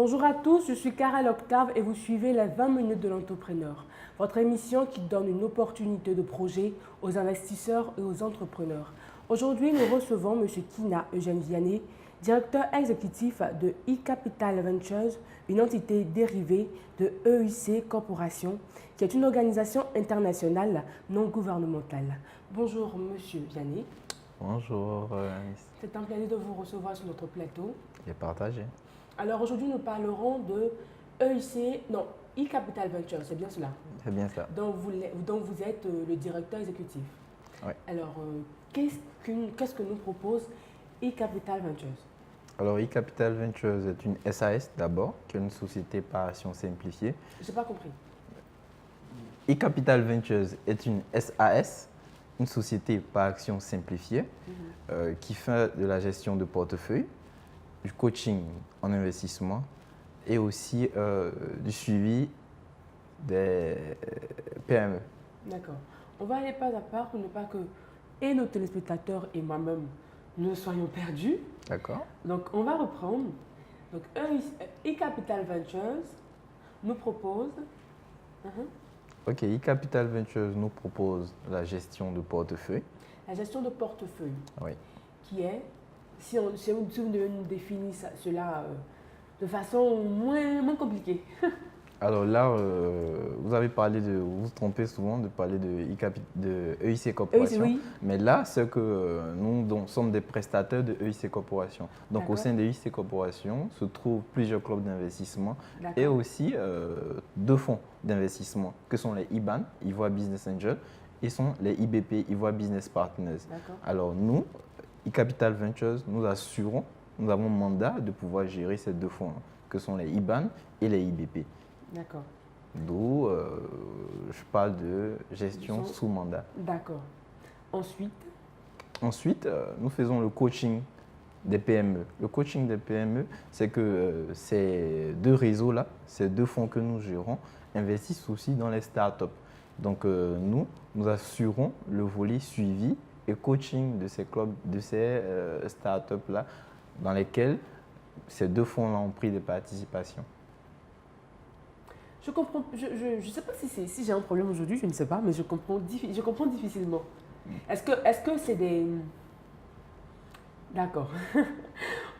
Bonjour à tous, je suis Carole Octave et vous suivez les 20 minutes de l'entrepreneur, votre émission qui donne une opportunité de projet aux investisseurs et aux entrepreneurs. Aujourd'hui, nous recevons M. Kina Eugène Vianney, directeur exécutif de eCapital Ventures, une entité dérivée de EIC Corporation, qui est une organisation internationale non gouvernementale. Bonjour M. Vianney. Bonjour, C'est un plaisir de vous recevoir sur notre plateau. et partagé. Alors aujourd'hui, nous parlerons de EIC, non, eCapital Ventures, c'est bien cela, C'est bien ça. dont vous êtes le directeur exécutif. Oui. Alors, qu'est-ce que nous propose eCapital Ventures? Alors, eCapital Ventures est une SAS d'abord, qui est une société par action simplifiée. Je n'ai pas compris. eCapital Ventures est une SAS, une société par action simplifiée, qui fait de la gestion de portefeuille, du coaching en investissement et aussi du suivi des PME. D'accord. On va aller pas à pas pour ne pas que et nos téléspectateurs et moi-même ne soyons perdus. D'accord. Donc, on va reprendre. Donc, eCapital Ventures nous propose... Ok, eCapital Ventures nous propose la gestion de portefeuille. La gestion de portefeuille, Oui. qui est, si vous devez nous définir cela de façon moins compliquée. Alors là, vous avez parlé de, vous vous trompez souvent de parler de EIC Corporation, Oui. mais là, c'est que nous sommes des prestataires de EIC Corporation. Donc au sein de EIC Corporation se trouvent plusieurs clubs d'investissement et aussi deux fonds d'investissement que sont les IBAN, Ivoire Business Angel, et sont les IBP, Ivoire Business Partners. Alors nous, eCapital Ventures, nous assurons, nous avons mandat de pouvoir gérer ces deux fonds, que sont les IBAN et les IBP. D'accord. D'où je parle de gestion sous mandat. D'accord. Ensuite, nous faisons le coaching des PME. Le coaching des PME, c'est que ces deux réseaux-là, ces deux fonds que nous gérons, investissent aussi dans les startups. Donc nous assurons le volet suivi et coaching de ces clubs, de ces startups-là, dans lesquels ces deux fonds-là ont pris des participations. Je comprends, je ne sais pas si j'ai un problème aujourd'hui, je ne sais pas, mais je comprends difficilement. Est-ce que c'est des... D'accord.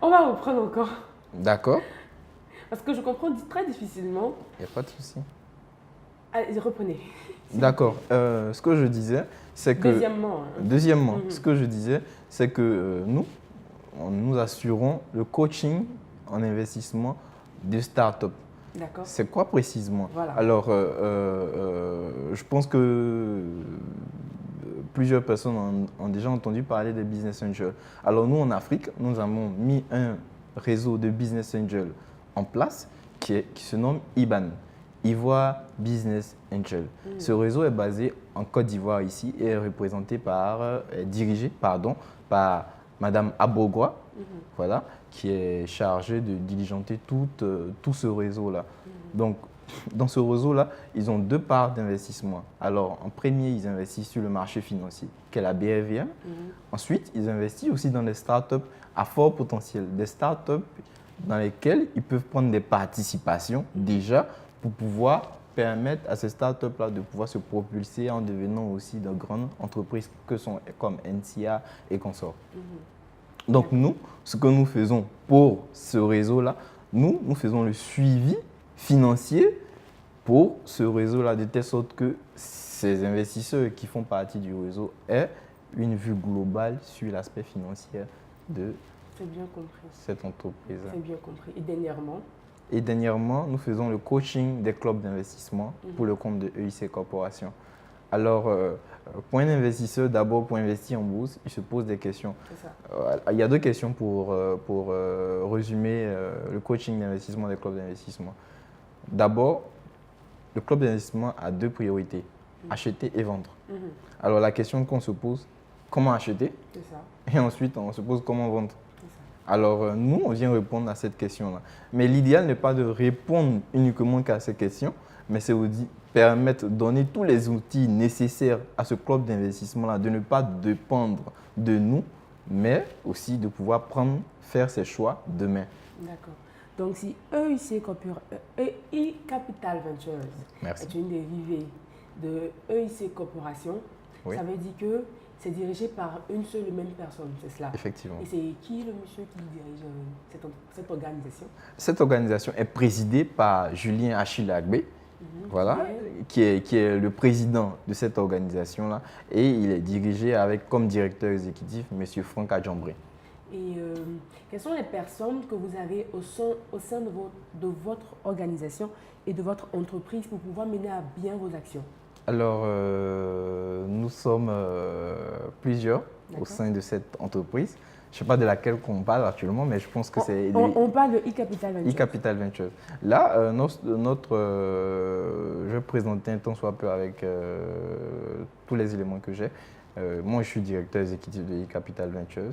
On va reprendre encore. D'accord. Parce que je comprends très difficilement. Il n'y a pas de souci. Allez, reprenez. D'accord. Ce que je disais, c'est que... Deuxièmement, ce que je disais, c'est que nous assurons le coaching en investissement de start-up. D'accord. C'est quoi précisément? Voilà. Alors, je pense que plusieurs personnes ont déjà entendu parler des business angels. Alors, nous, en Afrique, nous avons mis un réseau de business angels en place qui se nomme IBAN, Ivoire Business Angel. Ce réseau est basé en Côte d'Ivoire ici et est dirigé par Madame Abogua, voilà, qui est chargée de diligenter tout ce réseau-là. Donc, dans ce réseau-là, ils ont deux parts d'investissement. Alors, en premier, ils investissent sur le marché financier, qui est la BRVM. Ensuite, ils investissent aussi dans des startups à fort potentiel, des startups dans lesquelles ils peuvent prendre des participations déjà pour pouvoir permettre à ces startups-là de pouvoir se propulser en devenant aussi de grandes entreprises comme NCA et consorts. Donc nous, ce que nous faisons pour ce réseau-là, nous faisons le suivi financier pour ce réseau-là, de telle sorte que ces investisseurs qui font partie du réseau aient une vue globale sur l'aspect financier de cette entreprise. C'est bien compris. Et dernièrement, nous faisons le coaching des clubs d'investissement pour le compte de EIC Corporation. Alors, pour un investisseur, d'abord pour investir en bourse, il se pose des questions. Il y a deux questions pour résumer le coaching d'investissement des clubs d'investissement. D'abord, le club d'investissement a deux priorités, acheter et vendre. Alors, la question qu'on se pose, comment acheter? Et ensuite, on se pose comment vendre. Alors, nous, on vient répondre à cette question-là. Mais l'idéal n'est pas de répondre uniquement qu'à ces questions, mais c'est aussi permettre de donner tous les outils nécessaires à ce club d'investissement-là, de ne pas dépendre de nous, mais aussi de pouvoir faire ses choix demain. D'accord. Donc, si Capital Ventures Merci. est une dérivée de EIC Corporation, Oui. ça veut dire que c'est dirigé par une seule et même personne, c'est cela. Effectivement. Et c'est qui le monsieur qui dirige cette organisation? Cette organisation est présidée par Julien Achille Agbé, voilà, qui est le président de cette organisation-là, et il est dirigé avec comme directeur exécutif M. Franck Adjambré. Et quelles sont les personnes que vous avez au sein de votre organisation et de votre entreprise pour pouvoir mener à bien vos actions? Alors, nous sommes plusieurs au sein de cette entreprise. Je ne sais pas de laquelle on parle actuellement, mais je pense que c'est… On parle de eCapital Ventures. eCapital Ventures. Là, je vais présenter un tant soit peu avec tous les éléments que j'ai. Moi, je suis directeur exécutif de eCapital Ventures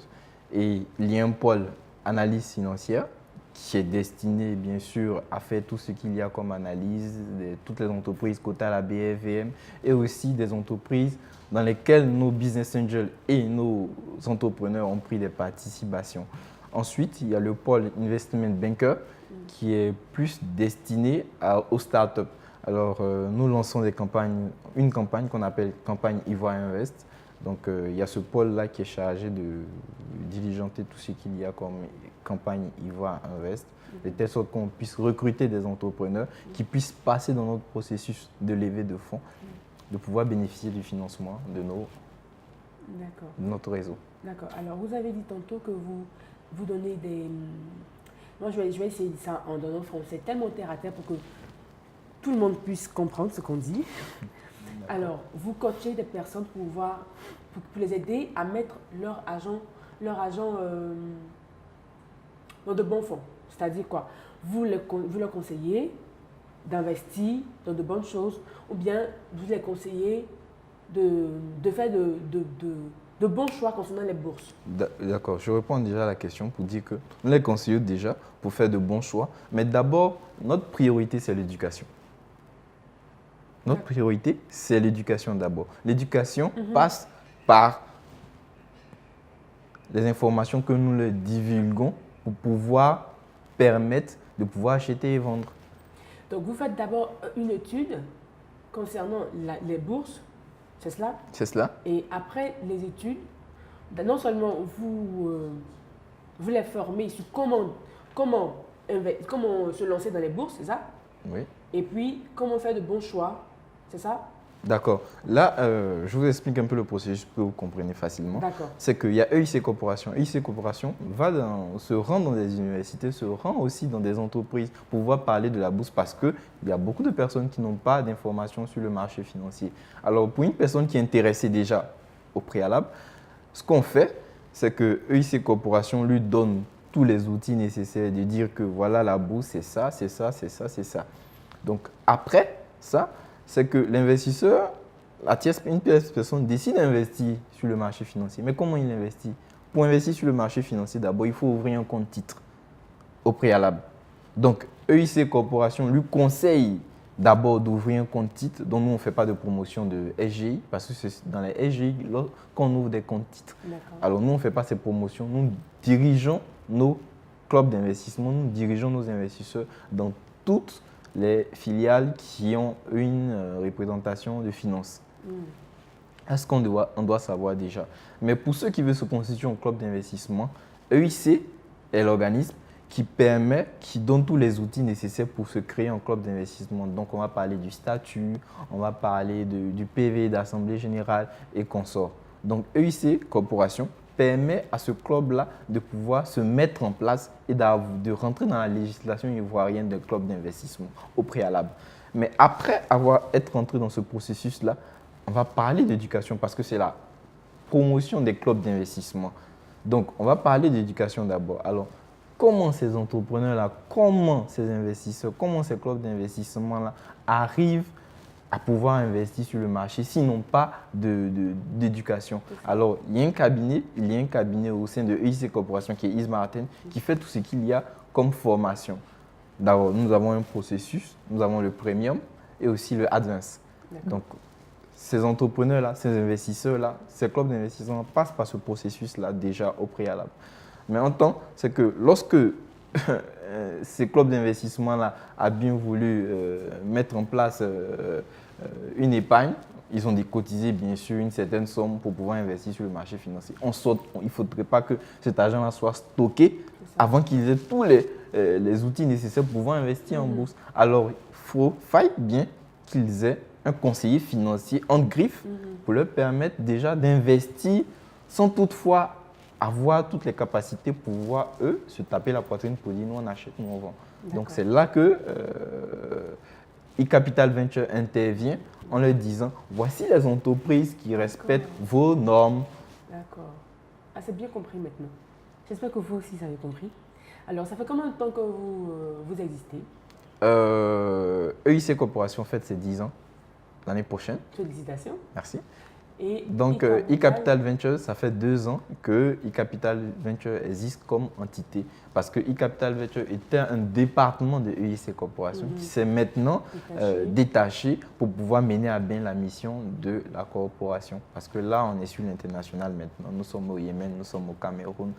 et il y a un pôle analyse financière qui est destiné, bien sûr, à faire tout ce qu'il y a comme analyse de toutes les entreprises cotées à la BFVM et aussi des entreprises dans lesquelles nos business angels et nos entrepreneurs ont pris des participations. Ensuite, il y a le pôle Investment Banker qui est plus destiné aux startups. Alors, nous lançons une campagne qu'on appelle campagne Ivoire Invest. Donc, il y a ce pôle-là qui est chargé de diligenter tout ce qu'il y a comme campagne Ivoire Invest, de telle sorte qu'on puisse recruter des entrepreneurs qui puissent passer dans notre processus de levée de fonds, de pouvoir bénéficier du financement de notre réseau. D'accord. Alors, vous avez dit tantôt que vous donnez des… Moi, je vais essayer de dire ça en donnant français tellement terre à terre pour que tout le monde puisse comprendre ce qu'on dit. Alors, vous coachez des personnes pour les aider à mettre leur argent dans de bons fonds. C'est-à-dire quoi? Vous leur conseillez d'investir dans de bonnes choses ou bien vous les conseillez de faire de bons choix concernant les bourses. D'accord, je réponds déjà à la question pour dire que nous les conseillons déjà pour faire de bons choix. Mais d'abord, notre priorité, c'est l'éducation. Notre priorité, c'est l'éducation d'abord. L'éducation passe par les informations que nous leur divulguons pour pouvoir permettre de pouvoir acheter et vendre. Donc, vous faites d'abord une étude concernant les bourses, c'est cela? C'est cela. Et après les études, non seulement vous les formez sur comment se lancer dans les bourses, c'est ça? Oui. Et puis, comment faire de bons choix, c'est ça? D'accord. Là, je vous explique un peu le processus pour que vous compreniez facilement. D'accord. C'est qu'il y a EIC Corporation. EIC Corporation se rend dans des universités, se rend aussi dans des entreprises pour pouvoir parler de la bourse parce qu'il y a beaucoup de personnes qui n'ont pas d'informations sur le marché financier. Alors, pour une personne qui est intéressée déjà au préalable, ce qu'on fait, c'est que EIC Corporation lui donne tous les outils nécessaires de dire que voilà, la bourse, c'est ça, c'est ça, c'est ça, c'est ça. Donc, après ça, c'est que l'investisseur, une personne décide d'investir sur le marché financier. Mais comment il investit? Pour investir sur le marché financier, d'abord, il faut ouvrir un compte titre au préalable. Donc, EIC Corporation lui conseille d'abord d'ouvrir un compte titre dont nous, on ne fait pas de promotion de SGI parce que c'est dans les SGI qu'on ouvre des comptes titres. Alors, nous, on ne fait pas ces promotions. Nous dirigeons nos clubs d'investissement, nous dirigeons nos investisseurs dans toutes les filiales qui ont une représentation de finances. Est-ce qu'on doit savoir déjà? Mais pour ceux qui veulent se constituer en club d'investissement, EIC est l'organisme qui donne tous les outils nécessaires pour se créer un club d'investissement. Donc, on va parler du statut, on va parler du PV d'Assemblée Générale et consorts. Donc, EIC Corporation permet à ce club-là de pouvoir se mettre en place et de rentrer dans la législation ivoirienne d'un club d'investissement au préalable. Mais après être rentré dans ce processus-là, on va parler d'éducation parce que c'est la promotion des clubs d'investissement. Donc, on va parler d'éducation d'abord. Alors, comment ces entrepreneurs-là, comment ces investisseurs, comment ces clubs d'investissement-là arrivent à pouvoir investir sur le marché s'ils n'ont pas d'éducation. Alors, il y a un cabinet au sein de EIC Corporation qui est Ismarten qui fait tout ce qu'il y a comme formation. D'abord, nous avons un processus, nous avons le premium et aussi le advance. Donc, ces entrepreneurs-là, ces investisseurs-là, ces clubs d'investissement passent par ce processus-là déjà au préalable. Mais en temps, c'est que lorsque ces clubs d'investissement-là a bien voulu mettre en place une épargne, ils ont décotisé bien sûr une certaine somme pour pouvoir investir sur le marché financier. Il ne faudrait pas que cet argent-là soit stocké avant qu'ils aient tous les outils nécessaires pour pouvoir investir en bourse. Alors, il faille bien qu'ils aient un conseiller financier en griffe pour leur permettre déjà d'investir sans toutefois avoir toutes les capacités pour pouvoir, eux, se taper la poitrine pour dire nous on achète, nous on vend. Donc c'est là que eCapital Venture intervient en leur disant voici les entreprises qui respectent vos normes. D'accord. Ah, c'est bien compris maintenant. J'espère que vous aussi vous avez compris. Alors, ça fait combien de temps que vous existez? EIC Corporation fête ses 10 ans l'année prochaine. Félicitations. Merci. Et donc, eCapital Venture, ça fait 2 ans que eCapital Venture existe comme entité. Parce que eCapital Venture était un département de EIC Corporation qui s'est maintenant détaché pour pouvoir mener à bien la mission de la corporation. Parce que là, on est sur l'international maintenant. Nous sommes au Yémen, nous sommes au Cameroun,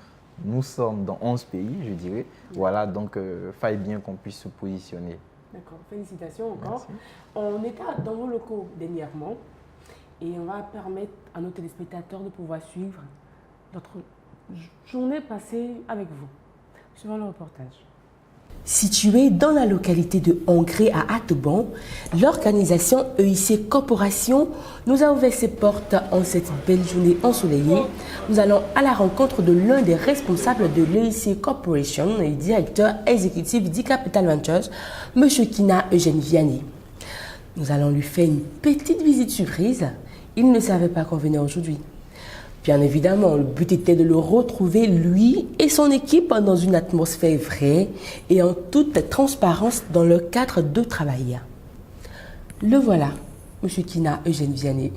nous sommes dans 11 pays, je dirais. Voilà, donc, faille bien qu'on puisse se positionner. D'accord, félicitations encore. Merci. On était dans vos locaux dernièrement. Et on va permettre à nos téléspectateurs de pouvoir suivre notre journée passée avec vous. Suivons le reportage. Située dans la localité de Hongré à Atteban, l'organisation EIC Corporation nous a ouvert ses portes en cette belle journée ensoleillée. Nous allons à la rencontre de l'un des responsables de l'EIC Corporation et directeur exécutif d'eCapital Ventures, M. Kina Eugène Vianney. Nous allons lui faire une petite visite surprise. Il ne savait pas qu'on venait aujourd'hui. Bien évidemment, le but était de le retrouver, lui et son équipe, dans une atmosphère vraie et en toute transparence dans le cadre de travail. Le voilà, M. Kina Eugène Vianney.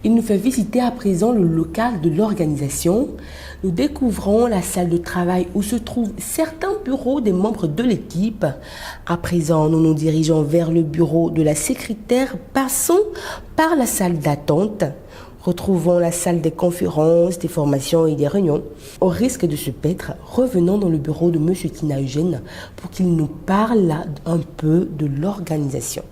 Il nous fait visiter à présent le local de l'organisation. Nous découvrons la salle de travail où se trouvent certains bureaux des membres de l'équipe. À présent, nous nous dirigeons vers le bureau de la secrétaire, passons par la salle d'attente. Retrouvons la salle des conférences, des formations et des réunions. Au risque de se perdre, revenons dans le bureau de M. Kina Eugène pour qu'il nous parle un peu de l'organisation.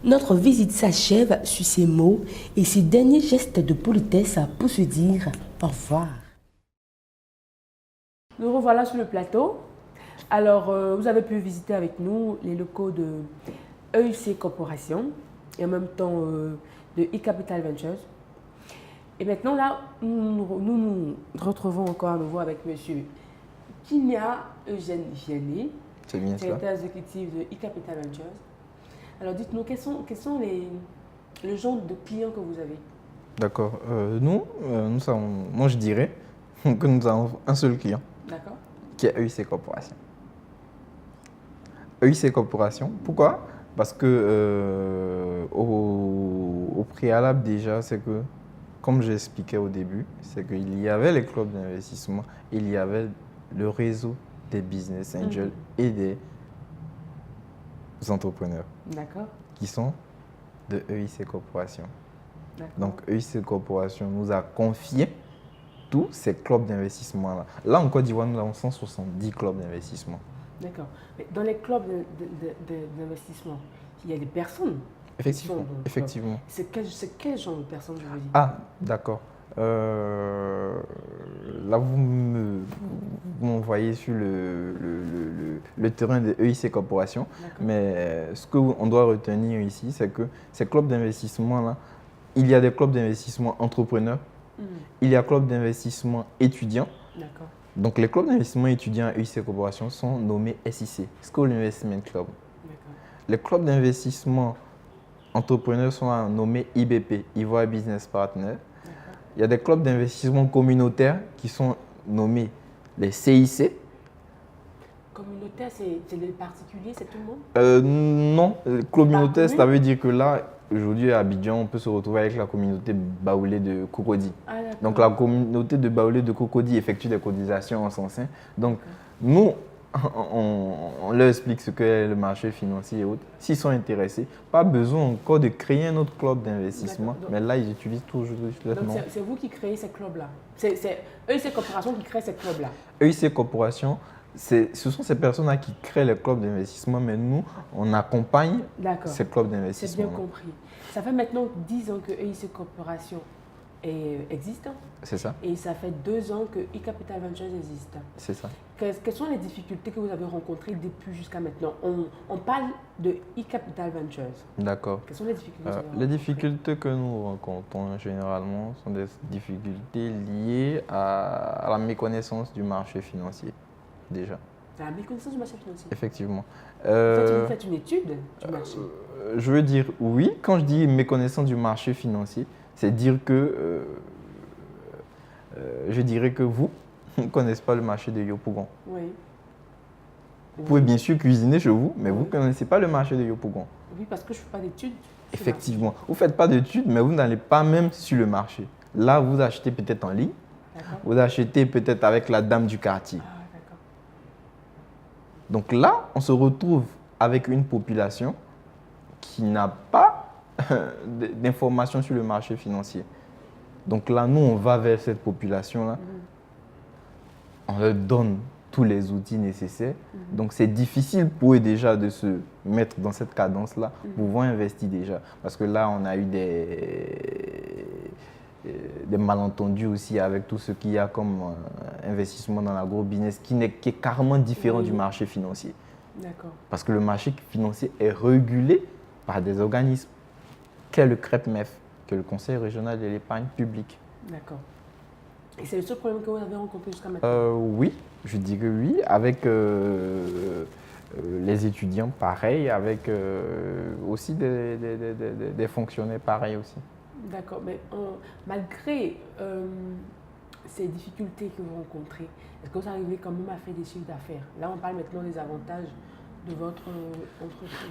Notre visite s'achève sur ces mots et ces derniers gestes de politesse pour se dire au revoir. Nous revoilà sur le plateau. Alors, vous avez pu visiter avec nous les locaux de EIC Corporation et en même temps de eCapital Ventures. Et maintenant, là, nous retrouvons encore à nouveau avec M. Kina Eugène Vianney, directeur exécutif de eCapital Ventures. Alors, dites-nous, quels sont le genre de clients que vous avez? D'accord. Nous sommes, moi je dirais que nous avons un seul client. D'accord. Qui est EIC Corporation. EIC Corporation, pourquoi? Parce que au préalable déjà, c'est que, comme j'expliquais au début, c'est qu'il y avait les clubs d'investissement, il y avait le réseau des business angels et des entrepreneurs qui sont de EIC Corporation. Donc EIC Corporation nous a confié tous ces clubs d'investissement-là. Là, en Côte d'Ivoire, nous avons 170 clubs d'investissement. D'accord. Mais dans les clubs d'investissement, il y a des personnes. Effectivement. Effectivement. C'est quel genre de personnes, je veux dire? Ah, d'accord. Là, vous m'envoyez sur le terrain de EIC Corporation. Mais ce qu'on doit retenir ici, c'est que ces clubs d'investissement-là, il y a des clubs d'investissement entrepreneurs, il y a clubs d'investissement étudiants. Donc, les clubs d'investissement étudiants à EIC Corporation sont nommés SIC, School Investment Club. Les clubs d'investissement entrepreneurs sont nommés IBP, Ivoire Business Partner. Il y a des clubs d'investissement communautaires qui sont nommés les CIC. Communautaire, c'est les particuliers, c'est tout le monde? Non, communautaire, ça veut dire que là, aujourd'hui à Abidjan, on peut se retrouver avec la communauté baoulé de Cocody. Donc la communauté de baoulé de Cocody effectue des cotisations en son sein. Donc nous, on leur explique ce qu'est le marché financier et autres. S'ils sont intéressés, pas besoin encore de créer un autre club d'investissement. Mais là, ils utilisent toujours le nom. C'est vous qui créez ces clubs-là? C'est EIC Corporation qui crée ces clubs-là? EIC Corporation ce sont ces personnes-là qui créent les clubs d'investissement, mais nous, on accompagne D'accord. ces clubs C'est d'investissement. bien compris. Ça fait maintenant 10 ans que EIC Corporation existe C'est ça? et ça fait 2 ans que eCapital Ventures existe. C'est ça. Quelles sont les difficultés que vous avez rencontrées depuis jusqu'à maintenant? On parle de eCapital Ventures. D'accord. Quelles sont les difficultés que vous avez Les rencontrées? difficultés que nous rencontrons généralement sont des difficultés liées à la méconnaissance du marché financier, déjà. La méconnaissance du marché financier. Effectivement. Vous faites une étude du marché. Je veux dire oui, quand je dis méconnaissance du marché financier, c'est dire que je dirais que vous ne connaissez pas le marché de Yopougon. Oui. Vous pouvez bien sûr cuisiner chez vous, mais vous ne connaissez pas le marché de Yopougon. Oui, parce que je ne fais pas d'études. Effectivement. Vous ne faites pas d'études, mais vous n'allez pas même sur le marché. Là, vous achetez peut-être en ligne, vous achetez peut-être avec la dame du quartier. Ah, d'accord. Donc là, on se retrouve avec une population qui n'a pas d'informations sur le marché financier. Donc là, nous, on va vers cette population-là. On leur donne tous les outils nécessaires. Donc c'est difficile pour eux déjà de se mettre dans cette cadence-là, pouvoir investir déjà. Parce que là, on a eu des malentendus aussi avec tout ce qu'il y a comme investissement dans l'agro-business qui est carrément différent du marché financier. D'accord. Parce que le marché financier est régulé par des organismes, qu'est le CREPMEF, qui est le Conseil régional de l'épargne publique. D'accord. Et c'est le seul problème que vous avez rencontré jusqu'à maintenant? Oui, je dirais oui. Avec les étudiants, pareil. Avec aussi des fonctionnaires, pareil aussi. D'accord. Mais malgré ces difficultés que vous rencontrez, est-ce que vous arrivez quand même à faire des chiffres d'affaires? Là, on parle maintenant des avantages de votre entreprise.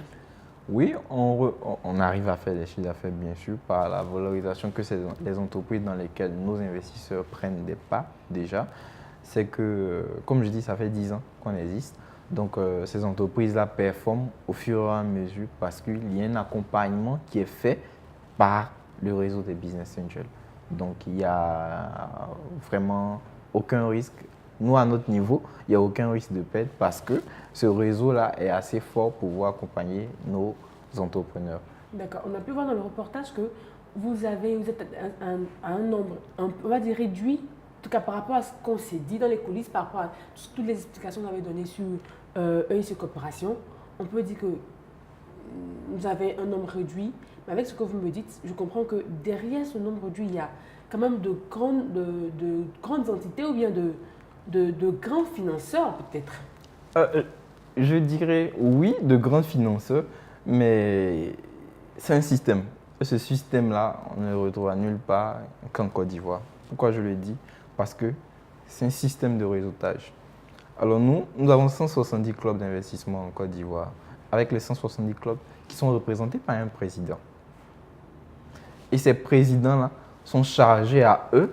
Oui, on arrive à faire des chiffres d'affaires, bien sûr, par la valorisation que les entreprises dans lesquelles nos investisseurs prennent des pas déjà. C'est que, comme je dis, ça fait 10 ans qu'on existe. Donc, ces entreprises-là performent au fur et à mesure parce qu'il y a un accompagnement qui est fait par le réseau des business angels. Donc, il n'y a vraiment aucun risque. Nous, à notre niveau, il n'y a aucun risque de perte parce que ce réseau-là est assez fort pour pouvoir accompagner nos entrepreneurs. D'accord. On a pu voir dans le reportage que vous êtes à un nombre, on va dire réduit, en tout cas par rapport à ce qu'on s'est dit dans les coulisses, par rapport à toutes les explications que vous avez données sur EIC Corporation. On peut dire que vous avez un nombre réduit, mais avec ce que vous me dites, je comprends que derrière ce nombre réduit, il y a quand même de grandes entités ou bien de grands financeurs peut-être. Je dirais oui, de grands financeurs, mais c'est un système. Ce système-là, on ne le retrouve nulle part qu'en Côte d'Ivoire. Pourquoi je le dis? Parce que c'est un système de réseautage. Alors nous avons 170 clubs d'investissement en Côte d'Ivoire, avec les 170 clubs qui sont représentés par un président. Et ces présidents-là sont chargés à eux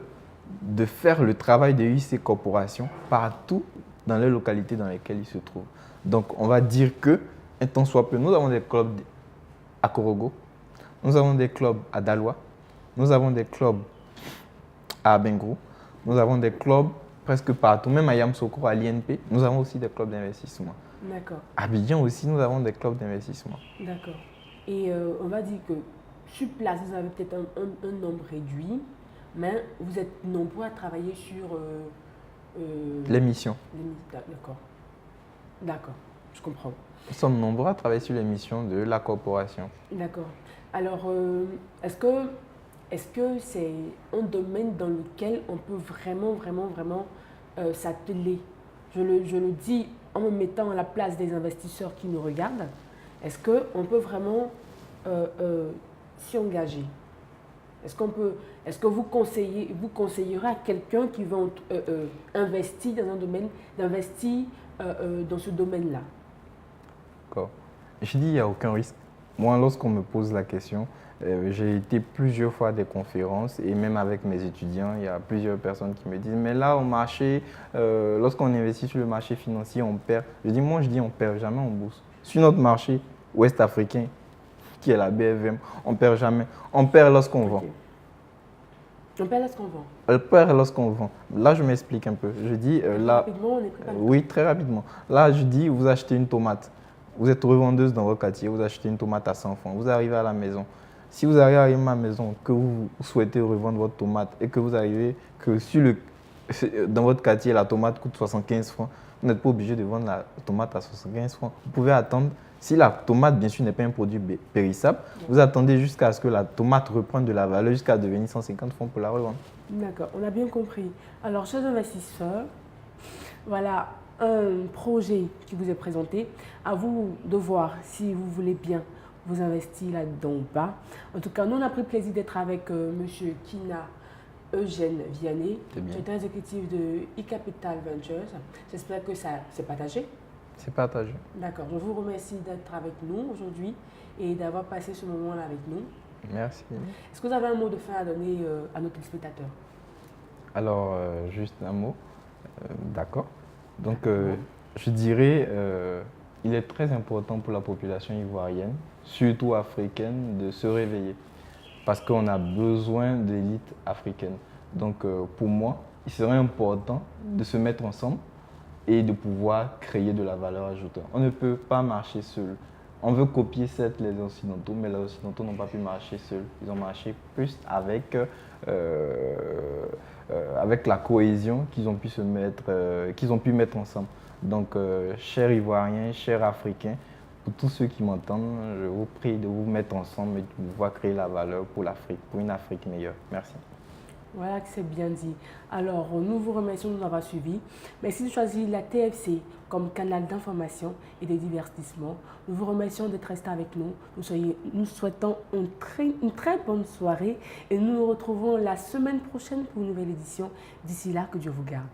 de faire le travail de EIC Corporation partout dans les localités dans lesquelles ils se trouvent. Donc, on va dire que, un temps soit peu, nous avons des clubs à Korogo, nous avons des clubs à Daloa, nous avons des clubs à Bengrou, nous avons des clubs presque partout, même à Yamsoko, à l'INP, nous avons aussi des clubs d'investissement. D'accord. À Abidjan aussi, nous avons des clubs d'investissement. D'accord. Et on va dire que sur place, vous avez peut-être un nombre réduit, mais vous êtes nombreux à travailler sur les missions. D'accord. D'accord, je comprends. Nous sommes nombreux à travailler sur les missions de la corporation. D'accord. Alors, est-ce que c'est un domaine dans lequel on peut vraiment s'atteler? Je le dis en me mettant à la place des investisseurs qui nous regardent. Est-ce qu'on peut vraiment s'y engager? Est-ce que vous conseillerez à quelqu'un qui veut investir dans un domaine, d'investir dans ce domaine-là? D'accord. Je dis il n'y a aucun risque. Moi, lorsqu'on me pose la question, j'ai été plusieurs fois à des conférences et même avec mes étudiants, il y a plusieurs personnes qui me disent mais là au marché, lorsqu'on investit sur le marché financier, on perd. Je dis on perd jamais en bourse. Sur notre marché ouest-africain, qui est la BFM, on perd jamais. On perd lorsqu'on vend. On perd lorsqu'on vend. Elle perd lorsqu'on vend. Là, je m'explique un peu. Je dis, là, Rapidement, on est pris par le oui, très rapidement. Là, je dis, vous achetez une tomate. Vous êtes revendeuse dans votre quartier, vous achetez une tomate à 100 francs. Vous arrivez à la maison. Si vous arrivez à ma maison, que vous souhaitez revendre votre tomate et que vous arrivez que dans votre quartier, la tomate coûte 75 francs, vous n'êtes pas obligé de vendre la tomate à 75 francs. Vous pouvez attendre, si la tomate, bien sûr, n'est pas un produit périssable, vous attendez jusqu'à ce que la tomate reprenne de la valeur, jusqu'à devenir 150 francs pour la revendre. D'accord, on a bien compris. Alors, chers investisseurs, voilà un projet qui vous est présenté. À vous de voir si vous voulez bien vous investir là-dedans ou pas. En tout cas, nous, on a pris plaisir d'être avec Monsieur Kina Eugène Vianney, directeur exécutif de eCapital Ventures. J'espère que ça s'est partagé. C'est partagé. D'accord, je vous remercie d'être avec nous aujourd'hui et d'avoir passé ce moment-là avec nous. Merci. Est-ce que vous avez un mot de fin à donner à nos téléspectateurs? Alors, juste un mot. D'accord. Donc, je dirais, il est très important pour la population ivoirienne, surtout africaine, de se réveiller. Parce qu'on a besoin d'élite africaine. Donc, pour moi, il serait important de se mettre ensemble et de pouvoir créer de la valeur ajoutée. On ne peut pas marcher seul. On veut copier certes les Occidentaux, mais les Occidentaux n'ont pas pu marcher seuls. Ils ont marché plus avec la cohésion qu'ils ont pu mettre ensemble. Donc, chers Ivoiriens, chers Africains, pour tous ceux qui m'entendent, je vous prie de vous mettre ensemble et de pouvoir créer la valeur pour l'Afrique, pour une Afrique meilleure. Merci. Voilà que c'est bien dit. Alors, nous vous remercions de nous avoir suivis. Merci de choisir la TFC comme canal d'information et de divertissement. Nous vous remercions d'être restés avec nous. Nous souhaitons une très bonne soirée et nous nous retrouvons la semaine prochaine pour une nouvelle édition. D'ici là, que Dieu vous garde.